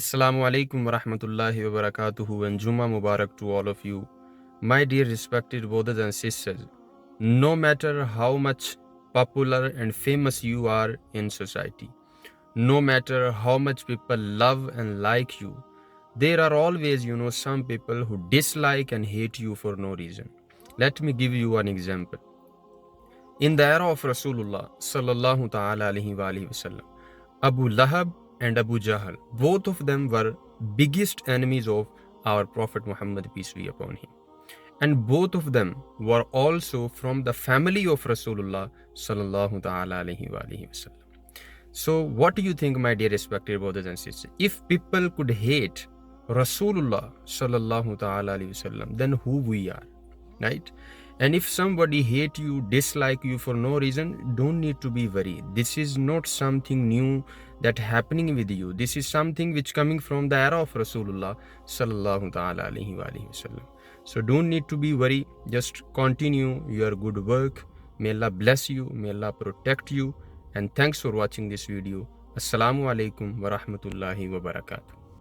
Assalamu alaikum wa rahmatullahi wa barakatuhu and Juma Mubarak to all of you. My dear respected brothers and sisters, no matter how much popular and famous you are in society, no matter how much people love and like you, there are always, some people who dislike and hate you for no reason. Let me give you an example. In the era of Rasulullah sallallahu ta'ala alayhi wa alihi wasallam, Abu Lahab and Abu Jahl, both of them were biggest enemies of our Prophet Muhammad, peace be upon him. And both of them were also from the family of Rasulullah sallallahu ta'ala alayhi wa alihi wasallam. So what do you think, my dear respected brothers and sisters? If people could hate Rasulullah sallallahu ta'ala alayhi wasallam, then who we are, right? And if somebody hate you, dislike you for no reason, don't need to be worried. This is not something new that happening with you. This is something which coming from the era of Rasulullah sallallahu ta'ala alayhi wa alihi wasallam. So don't need to be worried. Just continue your good work. May Allah bless you. May Allah protect you. And thanks for watching this video. Assalamu alaikum wa rahmatullahi wa barakatuh.